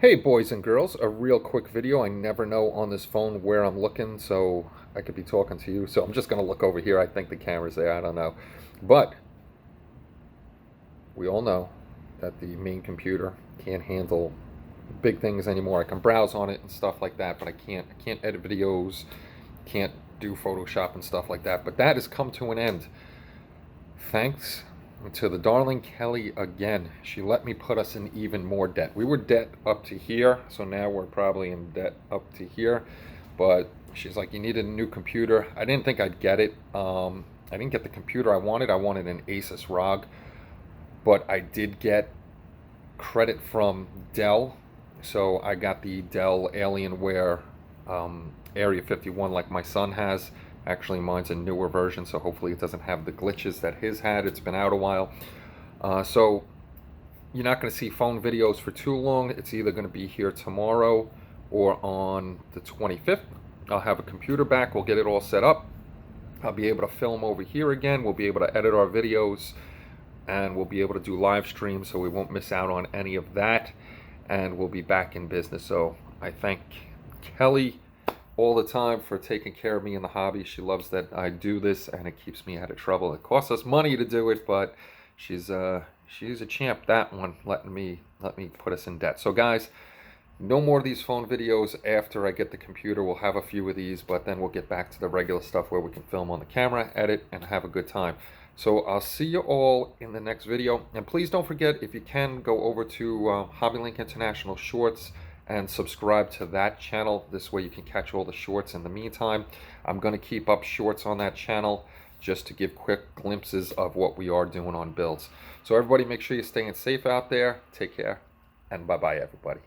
Hey boys and girls, a real quick video. I never know on this phone where I'm looking, so I could be talking to you. So I'm just going to look over here. I think the camera's there, I don't know. But we all know that the main computer can't handle big things anymore. I can browse on it and stuff like that, but I can't edit videos, can't do Photoshop and stuff like that. But that has come to an end. Thanks to the darling Kelly again. She let me put us in even more debt. We were debt up to here, so now we're probably in debt up to here. But she's like, you needed a new computer. I didn't think I'd get it. I didn't get the computer I wanted. I wanted an Asus ROG, but I did get credit from Dell. So I got the Dell Alienware Area 51 like my son has. Actually, mine's a newer version, so hopefully it doesn't have the glitches that his had. It's been out a while. So you're not going to see phone videos for too long. It's either going to be here tomorrow or on the 25th. I'll have a computer back. We'll get it all set up. I'll be able to film over here again. We'll be able to edit our videos, and we'll be able to do live streams, so we won't miss out on any of that. And we'll be back in business. So I thank Kelly all the time for taking care of me in the hobby. She loves that I do this, and it keeps me out of trouble. It costs us money to do it, but she's a champ, that one, let me put us in debt. So guys, no more of these phone videos after I get the computer. We'll have a few of these, but then we'll get back to the regular stuff where we can film on the camera, edit, and have a good time. So I'll see you all in the next video. And please don't forget, if you can, go over to HobbyLink International Shorts and subscribe to that channel. This way you can catch all the shorts. In the meantime, I'm going to keep up shorts on that channel just to give quick glimpses of what we are doing on builds. So everybody, make sure you're staying safe out there. Take care, and bye-bye, everybody.